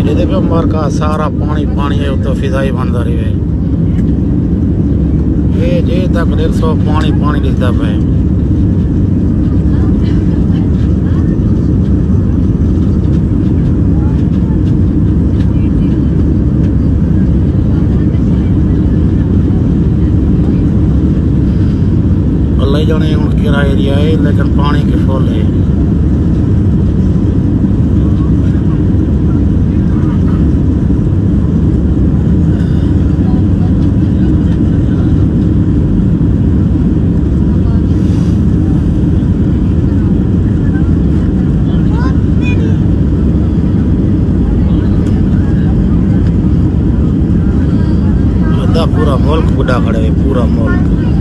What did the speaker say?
ये पे मार का सारा पानी पानी है तो फिजाई बनता रहे ये जे तक 150 पानी पानी दिखता पे ले जाने हूँ किरा एरिया है लेकिन पानी के फुल है पूरा मुल्क बुढ़ा खड़े है पूरा मुल्क